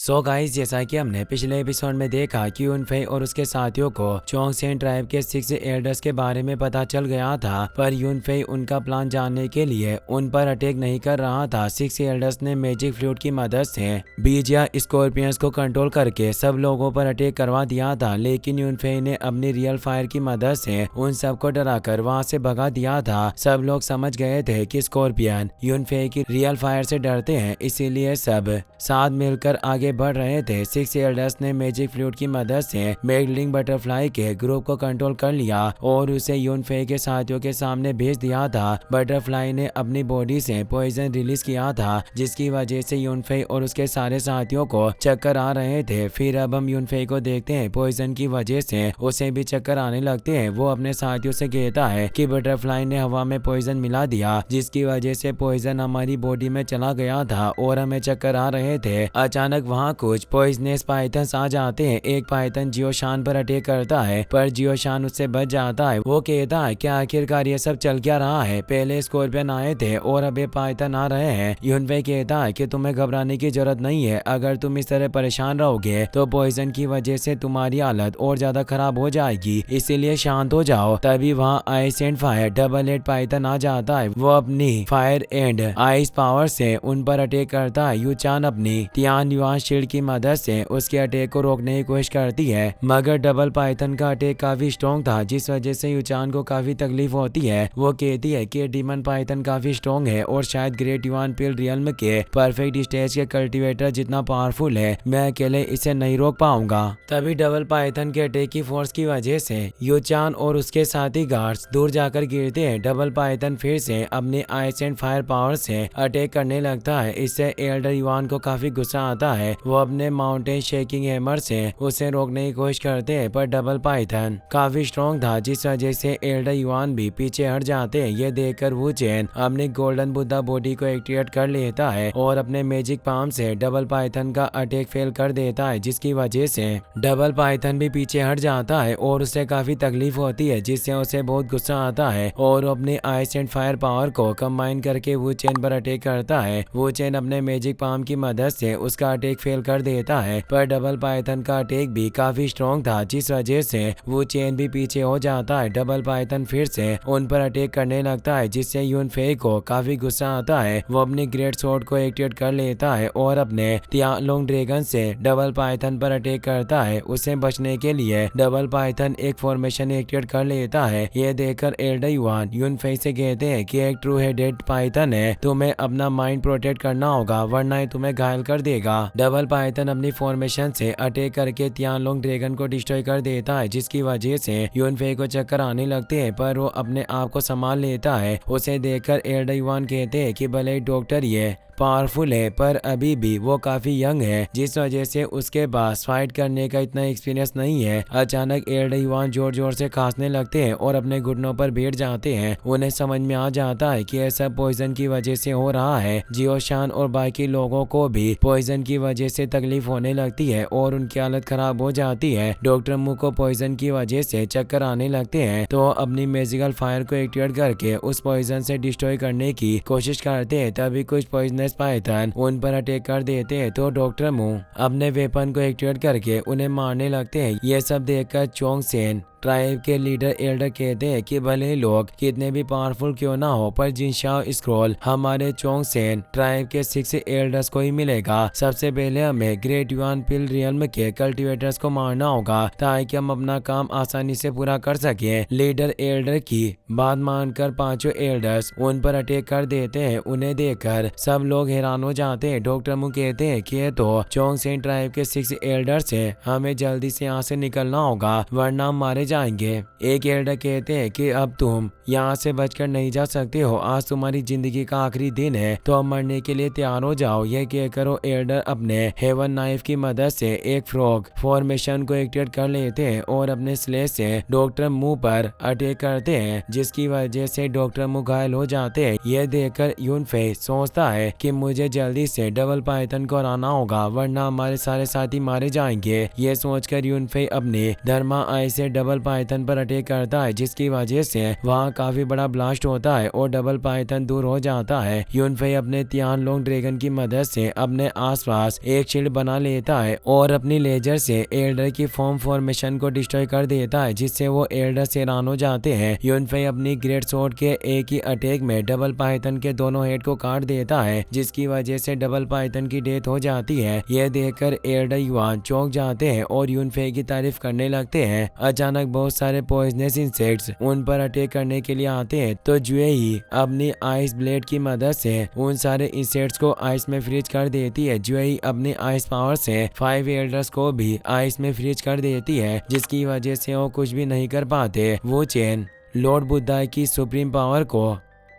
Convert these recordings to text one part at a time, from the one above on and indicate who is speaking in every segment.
Speaker 1: So guys, जैसा कि हमने पिछले एपिसोड में देखा कि यूनफेई और उसके साथियों को चोंगसेन ट्राइब के 6 एल्डर्स के बारे में पता चल गया था, पर यूनफेई उनका प्लान जानने के लिए उन पर अटैक नहीं कर रहा था। 6 एल्डर्स ने मैजिक फ्लूट की मदद से बीज या स्कॉर्पियंस को कंट्रोल करके सब लोगों पर अटैक करवा दिया था, लेकिन यूनफेई ने अपनी रियल फायर की मदद से उन सबको डराकर वहां से भगा दिया था। सब लोग समझ गए थे कि स्कॉर्पियन यूनफेई की रियल फायर से डरते हैं, इसीलिए सब साथ मिलकर आगे बढ़ रहे थे। 6 एल्डर्स ने मैजिक फ्लूट की मदद से मेगलिंग बटरफ्लाई के ग्रुप को कंट्रोल कर लिया और उसे यूनफेई के साथियों के सामने भेज दिया था। बटरफ्लाई ने अपनी बॉडी से पॉइजन रिलीज किया था, जिसकी वजह से यूनफेई और उसके सारे साथियों को चक्कर आ रहे थे। फिर अब हम यूनफेई को देखते हैं, पॉइजन की वजह से उसे भी चक्कर आने लगते हैं। वो अपने साथियों से कहता है कि बटरफ्लाई ने हवा में पॉइजन मिला दिया, जिसकी वजह से पॉइजन हमारी बॉडी में चला गया था और हमें चक्कर आ रहे थे। अचानक वहाँ कुछ पॉइजनस पाइथन्स आ जाते हैं। एक पाइथन जियोशान पर अटैक करता है, पर जियोशान उससे बच जाता है। वो कहता है कि आखिरकार ये सब चल क्या रहा है, पहले स्कॉर्पियन आए थे और अब ये पाइथन आ रहे हैं। यूनफेई कहता है कि तुम्हें घबराने की जरूरत नहीं है, अगर तुम इस तरह परेशान रहोगे तो पॉइजन की वजह से तुम्हारी हालत और ज्यादा खराब हो जाएगी, इसीलिए शांत हो जाओ। तभी वहाँ ice and fire double head python आ जाता है। वो अपनी फायर एंड आइस पावर से उन पर अटैक करता है। यूचान अपनी तियान युआन शील्ड की मदद से उसके अटैक को रोकने की कोशिश करती है, मगर डबल पाइथन का अटैक काफी स्ट्रॉन्ग था, जिस वजह से यूचान को काफी तकलीफ होती है। वो कहती है कि डीमन पाइथन काफी स्ट्रॉन्ग है और शायद ग्रेट युआन पिल रियल्म के परफेक्ट स्टेज के कल्टीवेटर जितना पावरफुल है, मैं अकेले इसे नहीं रोक पाऊंगा। तभी डबल पाइथन के अटैक की फोर्स की वजह से यूचान और उसके साथी गार्ड्स दूर जाकर गिरते हैं। डबल पाइथन फिर से अपनी आइस एंड फायर पावर से अटैक करने लगता है। इससे एल्डर युआन को काफी गुस्सा आता है। वो अपने माउंटेन शेकिंग हैमर से उसे रोकने की कोशिश करते हैं, पर डबल पाइथन काफी स्ट्रॉन्ग था, जिस वजह से एल्डर युआन भी पीछे हट जाते हैं। ये देखकर वो चैन अपनी गोल्डन बुद्धा बॉडी को एक्टिवेट कर लेता है और अपने मैजिक पाम से डबल पाइथन का अटैक फेल कर देता है, जिसकी वजह से डबल पाइथन भी पीछे हट जाता है और उसे काफी तकलीफ होती है, जिससे उसे बहुत गुस्सा आता है और अपने आइस एंड फायर पावर को कंबाइन करके वो चैन पर अटैक करता है। वो चैन अपने मैजिक पाम की मदद से उसका अटैक फेल कर देता है, पर डबल पाइथन का अटैक भी काफी स्ट्रॉन्ग था, जिस वजह से वो चैन भी पीछे हो जाता है। डबल पाइथन फिर से उन पर अटैक करने लगता है, जिससे यूनफेई को काफी गुस्सा आता है। वो अपनी ग्रेट स्वॉर्ड को एक्टिवेट कर लेता है और अपने तियानलोंग ड्रैगन से डबल पाइथन पर अटैक करता है। उसे बचने के लिए डबल पाइथन एक फॉर्मेशन एक्टिवेट कर लेता है। ये देखकर एल्डर युआन यूनफेई से कहते हैं कि एक ट्रू हेडेड पाइथन है, तुम्हें अपना माइंड प्रोटेक्ट करना होगा, वरना ये तुम्हें घायल कर देगा। डबल पाइथन अपनी फॉर्मेशन से अटैक करके तियानलोंग ड्रैगन को डिस्ट्रॉय कर देता है, जिसकी वजह से यूनफेई को चक्कर आने लगते हैं, पर वो अपने आप को संभाल लेता है। उसे देखकर एल्डर युआन कहते हैं कि भले डॉक्टर ये पावरफुल है, पर अभी भी वो काफी यंग है, जिस वजह से उसके पास फाइट करने का इतना एक्सपीरियंस नहीं है। अचानक एल्डर युआन जोर जोर से खांसने लगते हैं और अपने घुटनों पर बैठ जाते हैं। उन्हें समझ में आ जाता है कि यह सब पॉइजन की वजह से हो रहा है। जियोशान और बाकी लोगों को भी पॉइजन की वजह से तकलीफ होने लगती है और उनकी हालत खराब हो जाती है। डॉक्टर मू को पॉइजन की वजह से चक्कर आने लगते हैं, तो अपनी मैजिकल फायर को एक्टिवेट करके उस पॉइजन से डिस्ट्रॉय करने की कोशिश करते हैं। तभी कुछ पॉइजनस पाइथन उन पर अटैक कर देते हैं, तो डॉक्टर मू अपने वेपन को एक्टिवेट करके उन्हें मारने लगते हैं। ये सब देखकर चोंगसेन ट्राइब के लीडर एल्डर कहते हैं कि भले लोग कितने भी पावरफुल क्यों ना हो, पर जिनशाओ स्क्रॉल हमारे चोंगसेन ट्राइब के 6 एल्डर्स को ही मिलेगा। सबसे पहले हमें ग्रेट युआन पिल रियल्म के कल्टीवेटर्स को मारना होगा, ताकि हम अपना काम आसानी से पूरा कर सकें। लीडर एल्डर की बात मानकर पांचों एल्डर्स उन पर अटैक कर देते हैं। उन्हें देखकर सब लोग हैरान हो जाते हैं। डॉक्टर मू कहते हैं कि तो चोंगसेन ट्राइब के 6 एल्डर्स हैं, हमें जल्दी से यहाँ से निकलना होगा, वरना हमारे जाएंगे। एक एल्डर कहते हैं कि अब तुम यहाँ से बचकर नहीं जा सकते हो, आज तुम्हारी जिंदगी का आखिरी दिन है, तो अब मरने के लिए तैयार हो जाओ। यह कहकर एल्डर अपने हेवन नाइफ की मदद से एक फ्रॉग फॉर्मेशन को एक्टिवेट कर लेते हैं और अपने स्लेश से डॉक्टर मू पर अटैक करते हैं, जिसकी वजह से डॉक्टर मू घायल हो जाते हैं। यह देखकर यूनफेई सोचता है कि मुझे जल्दी से डबल पाइथन को हराना होगा, वरना हमारे सारे साथी मारे जाएंगे। ये सोचकर यूनफेई अपने धर्मा आई से डबल डबल पाइथन पर अटैक करता है, जिसकी वजह से वहाँ काफी बड़ा ब्लास्ट होता है और डबल पाइथन दूर हो जाता है। यूनफेई अपने तियानलोंग ड्रैगन की मदद से अपने आसपास एक शील्ड बना लेता है और अपनी लेजर से एल्डर की फॉर्मेशन को डिस्ट्रॉय कर देता है, जिससे वो एल्डर से हैरान हो जाते हैं। यूनफेई अपनी ग्रेट स्वॉर्ड के एक ही अटैक में डबल पाइथन के दोनों हेड को काट देता है, जिसकी वजह से डबल पाइथन की डेथ हो जाती है। यह देखकर एल्डर युआन चौंक जाते हैं और यूनफेई की तारीफ करने लगते हैं। अचानक बहुत सारे पॉइजनस इंसेक्ट्स उन पर अटैक करने के लिए आते हैं, तो जुएई अपनी आइस ब्लेड की मदद से उन सारे इंसेक्ट्स को आइस में फ्रीज कर देती है। जुएई अपनी आइस पावर से 5 एल्डर्स को भी आइस में फ्रीज कर देती है, जिसकी वजह से वो कुछ भी नहीं कर पाते। वो चेन लॉर्ड बुद्धा की सुप्रीम पावर को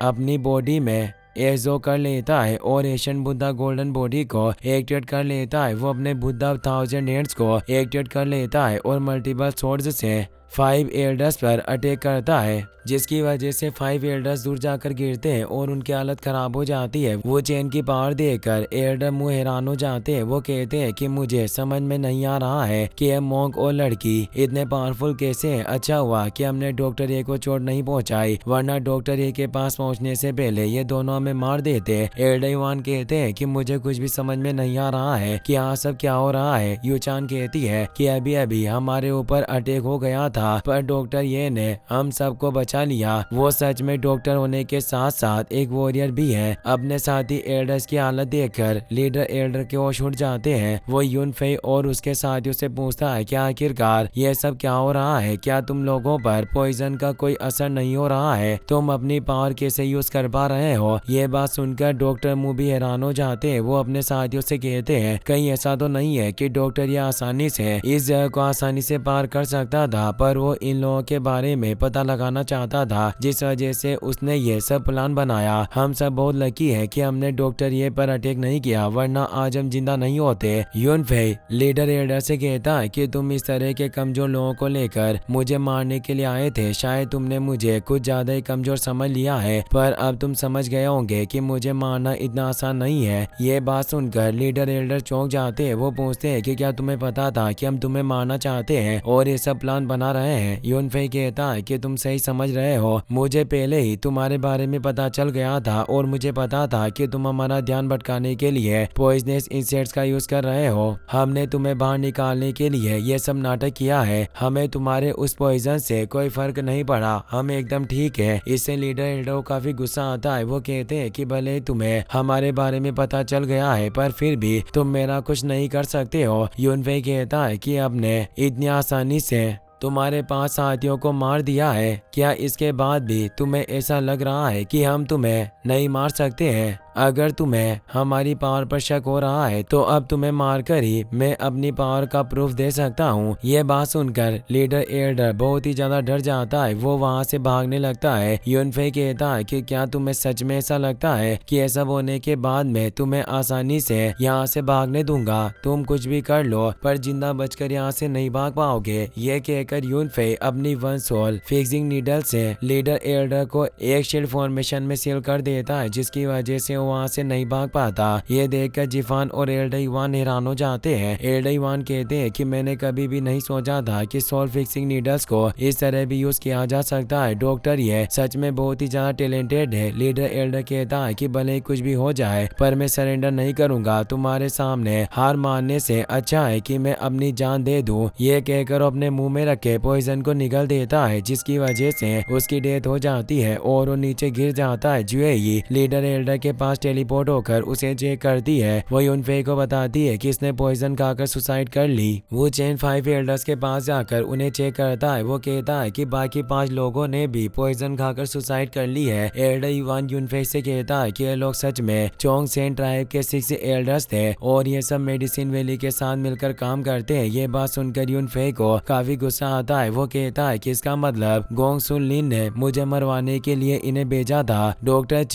Speaker 1: अपनी बॉडी में एब्जॉर्ब कर लेता है और एशियन बुद्धा गोल्डन बॉडी को एक्टिवेट कर लेता है। वो अपने बुद्धा 1000 हैंड्स को एक्टिवेट कर लेता है और मल्टीपल स्वॉर्ड्स से 5 एल्डर्स पर अटैक करता है, जिसकी वजह से 5 एल्डर्स दूर जाकर गिरते हैं और उनकी हालत खराब हो जाती है। वो चेन की पावर देखकर एल्डर मुंह हैरान हो जाते हैं। वो कहते हैं कि मुझे समझ में नहीं आ रहा है कि यह मॉन्क और लड़की इतने पावरफुल कैसे हैं। अच्छा हुआ कि हमने डॉक्टर ए को चोट नहीं पहुंचाई, वरना डॉक्टर ए के पास पहुंचने से पहले ये दोनों हमें मार देते। एल्डर युआन कहते हैं कि मुझे कुछ भी समझ में नहीं आ रहा है कि यहाँ सब क्या हो रहा है। यूचान कहती है कि अभी अभी हमारे ऊपर अटैक हो गया था, पर डॉक्टर ये ने हम सबको बचा लिया। वो सच में डॉक्टर होने के साथ साथ एक वॉरियर भी है। अपने साथी एल्डर्स की हालत देखकर लीडर एल्डर के होश उड़ जाते हैं। वो यूनफेई और उसके साथियों से पूछता है कि आखिरकार ये सब क्या हो रहा है, क्या तुम लोगों पर पॉइजन का कोई असर नहीं हो रहा है, तुम अपनी पावर कैसे यूज कर पा रहे हो। ये बात सुनकर डॉक्टर मुंह भी हैरान हो जाते हैं। वो अपने साथियों से कहते हैं कहीं ऐसा तो नहीं है कि डॉक्टर ये आसानी से इस जगह को आसानी से पार कर सकता था, पर वो इन लोगों के बारे में पता लगाना चाहता था, जिस वजह से उसने ये सब प्लान बनाया। हम सब बहुत लकी है कि हमने डॉक्टर ये पर अटैक नहीं किया, वरना आज हम जिंदा नहीं होते। यूनफेई लीडर एल्डर से कहता है कि तुम इस तरह के कमजोर लोगों को लेकर मुझे मारने के लिए आए थे। शायद तुमने मुझे कुछ ज्यादा ही कमजोर समझ लिया है, पर अब तुम समझ गए होंगे कि मुझे मारना इतना आसान नहीं है। ये बात सुनकर लीडर एल्डर चौंक जाते हैं। वो पूछते हैं कि क्या तुम्हें पता था कि हम तुम्हें मारना चाहते हैं और ये सब प्लान बना रहे हैं। यूनफेई कहता है कि तुम सही समझ रहे हो, मुझे पहले ही तुम्हारे बारे में पता चल गया था और मुझे पता था कि तुम हमारा ध्यान भटकाने के लिए पॉइजनस इंसेक्ट्स का यूज कर रहे हो। हमने तुम्हें बाहर निकालने के लिए ये सब नाटक किया है। हमें तुम्हारे उस पॉइजन से कोई फर्क नहीं पड़ा, हम एकदम ठीक है। इससे लीडर एल्डर को काफी गुस्सा आता है। वो कहते हैं कि भले तुम्हें हमारे बारे में पता चल गया है, पर फिर भी तुम मेरा कुछ नहीं कर सकते हो। यूनफेई कहता है कि हमने इतनी आसानी से तुम्हारे 5 साथियों को मार दिया है, क्या इसके बाद भी तुम्हें ऐसा लग रहा है कि हम तुम्हें नहीं मार सकते हैं? अगर तुम्हें हमारी पावर पर शक हो रहा है तो अब तुम्हें मारकर ही मैं अपनी पावर का प्रूफ दे सकता हूँ। ये बात सुनकर लीडर एल्डर बहुत ही ज्यादा डर जाता है। वो वहाँ से भागने लगता है। यूनफेई कहता है कि क्या तुम्हें सच में ऐसा लगता है कि ऐसा होने के बाद मैं तुम्हें आसानी से यहाँ से भागने दूंगा? तुम कुछ भी कर लो, पर जिंदा बचकर यहाँ से नहीं भाग पाओगे। ये कहकर यूनफेई अपनी 1 सोल फिक्सिंग नीडल से लीडर एल्डर को एक शील्ड फॉर्मेशन में सील कर देता है, जिसकी वजह से वहाँ से नहीं भाग पाता। ये देखकर जिफान और एल्डर युआन हैरान हो जाते हैं। एल्डर युआन कहते हैं कि मैंने कभी भी नहीं सोचा था कि सोल फिक्सिंग नीडल्स को इस तरह भी यूज किया जा सकता है। डॉक्टर ये सच में बहुत ही ज्यादा टैलेंटेड है। लीडर एल्डर कहता है कि भले ही कुछ भी हो जाए, पर मैं सरेंडर नहीं करूंगा। तुम्हारे सामने हार मानने से अच्छा है कि मैं अपनी जान दे दूं। ये कहकर अपने मुंह में रखे पॉइजन को निगल देता है, जिसकी वजह से उसकी डेथ हो जाती है और वो नीचे गिर जाता है। जुएई लीडर एल्डर के पास टेलीपोर्ट होकर उसे चेक करती है। वो यूनफेई को बताती है कि इसने पॉइजन खाकर सुसाइड कर ली। वो चेन 5 एल्डर्स के पास जाकर उन्हें चेक करता है। वो कहता है कि बाकी 5 लोगों ने भी पॉइजन खाकर सुसाइड कर ली है। एल्डर युआन यूनफेई से कहता है कि ये लोग सच में चोंगसेन ट्राइब के 6 एल्डर्स थे और ये सब मेडिसिन वैली के साथ मिलकर काम करते हैं। ये बात सुनकर यूनफेई को काफी गुस्सा आता है। वो कहता है कि इसका मतलब गोंग सुन लिन ने मुझे मरवाने के लिए इन्हें भेजा था। डॉक्टर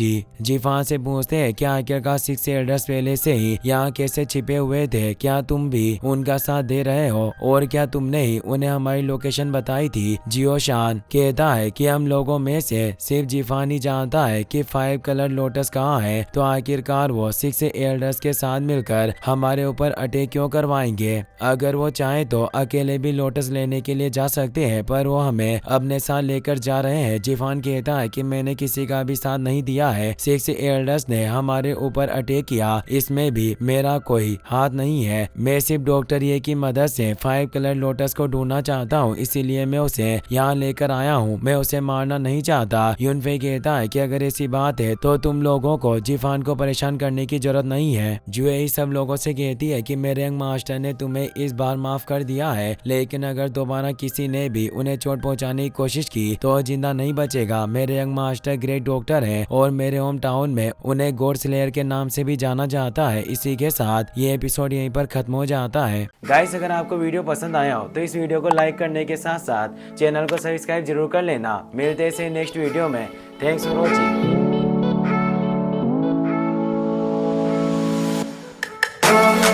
Speaker 1: जिफान से पूछते हैं क्या आखिरकार 6 एल्डर्स पहले से ही यहाँ कैसे छिपे हुए थे? क्या तुम भी उनका साथ दे रहे हो और क्या तुमने ही उन्हें हमारी लोकेशन बताई थी? जियोशान कहता है कि हम लोगों में से सिर्फ जिफान ही जानता है कि 5 कलर लोटस कहाँ है, तो आखिरकार वो 6 एल्डर्स के साथ मिलकर हमारे ऊपर अटैक क्यों करवाएंगे? अगर वो चाहे तो अकेले भी लोटस लेने के लिए लिए जा सकते हैं, पर वो हमें अपने साथ लेकर जा रहे हैं। जिफान कहता है कि मैंने किसी का भी साथ नहीं दिया है, 6 एल्डर्स ने हमारे ऊपर अटैक किया, इसमें भी मेरा कोई हाथ नहीं है। मैं सिर्फ डॉक्टर ये की मदद से 5 कलर लोटस को ढूंढना चाहता हूँ, इसीलिए मैं उसे यहाँ लेकर आया हूँ। मैं उसे मारना नहीं चाहता। यूनफे कहता है कि अगर ऐसी बात है तो तुम लोगों को जिफान को परेशान करने की जरूरत नहीं है। जुए सब लोगों से कहती है कि मेरे यंग मास्टर ने तुम्हें इस बार माफ कर दिया है, लेकिन अगर दोबारा किसी ने भी उन्हें चोट पहुंचाने की कोशिश की तो जिंदा नहीं बचेगा। मेरे यंग मास्टर ग्रेट डॉक्टर हैं और मेरे होम टाउन में उन्हें गॉड स्लेयर के नाम से भी जाना जाता है। इसी के साथ ये एपिसोड यहीं पर खत्म हो जाता है। गाइस, अगर आपको वीडियो पसंद आया हो तो इस वीडियो को लाइक करने के साथ साथ चैनल को सब्सक्राइब जरूर कर लेना। मिलते हैं नेक्स्ट वीडियो में। Thanks for watching.